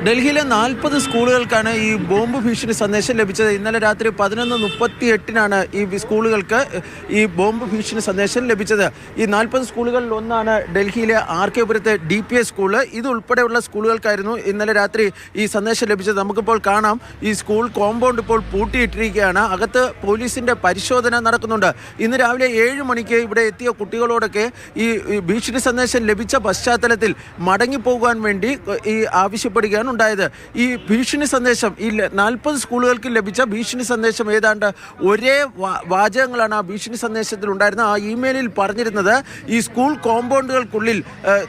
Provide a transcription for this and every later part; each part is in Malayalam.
ഡൽഹിയിലെ 40 സ്കൂളുകൾക്കാണ് ഈ ബോംബ് ഭീഷണി സന്ദേശം ലഭിച്ചത്. ഇന്നലെ രാത്രി 11:38-നാണ് ഈ സ്കൂളുകൾക്ക് ഈ ബോംബ് ഭീഷണി സന്ദേശം ലഭിച്ചത്. ഈ 40 സ്കൂളുകളിൽ ഒന്നാണ് ഡൽഹിയിലെ ആർകെപുരത്തെ DPS സ്കൂള്. ഇതുൾപ്പെടെയുള്ള സ്കൂളുകൾക്കായിരുന്നു ഇന്നലെ രാത്രി ഈ സന്ദേശം ലഭിച്ചത്. നമുക്കിപ്പോൾ കാണാം, ഈ സ്കൂൾ കോമ്പൗണ്ട് ഇപ്പോൾ പൂട്ടിയിട്ടിരിക്കുകയാണ്. അകത്ത് പോലീസിൻ്റെ പരിശോധന നടക്കുന്നുണ്ട്. ഇന്ന് രാവിലെ 7 മണിക്ക് ഇവിടെ എത്തിയ കുട്ടികളോടൊക്കെ ഈ ഭീഷണി സന്ദേശം ലഭിച്ച പശ്ചാത്തലത്തിൽ മടങ്ങിപ്പോകാൻ വേണ്ടി ഈ ആവശ്യപ്പെടുകയാണ് ഉണ്ടായത്. ഈ ഭീഷണി സന്ദേശം ഈ 40 സ്കൂളുകൾക്ക് ലഭിച്ച ഭീഷണി സന്ദേശം ഏതാണ്ട് ഒരേ വാചകങ്ങളാണ് ആ ഭീഷണി സന്ദേശത്തിൽ ഉണ്ടായിരുന്നത്. ആ ഇമെയിലിൽ പറഞ്ഞിരുന്നത് ഈ സ്കൂൾ കോമ്പൗണ്ടുകൾക്കുള്ളിൽ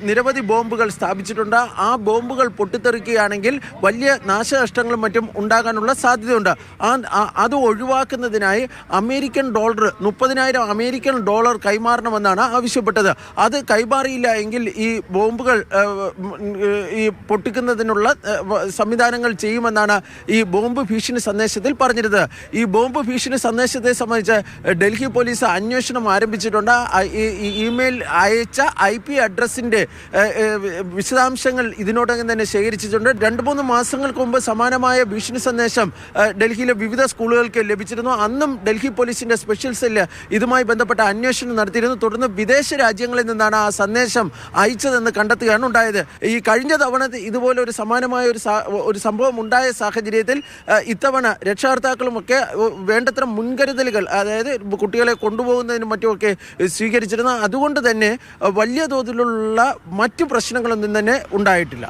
നിരവധി ബോംബുകൾ സ്ഥാപിച്ചിട്ടുണ്ട്. ആ ബോംബുകൾ പൊട്ടിത്തെറിക്കുകയാണെങ്കിൽ വലിയ നാശനഷ്ടങ്ങളും മറ്റും ഉണ്ടാകാനുള്ള സാധ്യതയുണ്ട്. അത് ഒഴിവാക്കുന്നതിനായി $30,000 കൈമാറണമെന്നാണ് ആവശ്യപ്പെട്ടത്. അത് കൈമാറിയില്ല എങ്കിൽ ഈ ബോംബുകൾ ഈ പൊട്ടിക്കുന്നതിനുള്ള സംവിധാനങ്ങൾ ചെയ്യുമെന്നാണ് ഈ ബോംബ് ഭീഷണി സന്ദേശത്തിൽ പറഞ്ഞിരുന്നത്. ഈ ബോംബ് ഭീഷണി സന്ദേശത്തെ സംബന്ധിച്ച് ഡൽഹി പോലീസ് അന്വേഷണം ആരംഭിച്ചിട്ടുണ്ട്. ഈ ഇമെയിൽ അയച്ച IP അഡ്രസ്സിൻ്റെ വിശദാംശങ്ങൾ ഇതിനോടകം തന്നെ ശേഖരിച്ചിട്ടുണ്ട്. 2-3 മാസങ്ങൾക്ക് മുമ്പ് സമാനമായ ഭീഷണി സന്ദേശം ഡൽഹിയിലെ വിവിധ സ്കൂളുകൾക്ക് ലഭിച്ചിരുന്നു. അന്നും ഡൽഹി പോലീസിൻ്റെ സ്പെഷ്യൽ സെല്ല് ഇതുമായി ബന്ധപ്പെട്ട അന്വേഷണം നടത്തിയിരുന്നു. തുടർന്ന് വിദേശ രാജ്യങ്ങളിൽ നിന്നാണ് ആ സന്ദേശം അയച്ചതെന്ന് കണ്ടെത്തുകയാണ് ഉണ്ടായത്. ഈ കഴിഞ്ഞ തവണ ഇതുപോലെ ഒരു സമാനമായ ഒരു സംഭവം ഉണ്ടായ സാഹചര്യത്തിൽ ഇത്തവണ രക്ഷകർത്താക്കളുമൊക്കെ വേണ്ടത്ര മുൻകരുതലുകൾ, അതായത് കുട്ടികളെ കൊണ്ടുപോകുന്നതിനും മറ്റുമൊക്കെ സ്വീകരിച്ചിരുന്നു. അതുകൊണ്ട് തന്നെ വലിയ തോതിലുള്ള മറ്റു പ്രശ്നങ്ങളൊന്നും തന്നെ ഉണ്ടായിട്ടില്ല.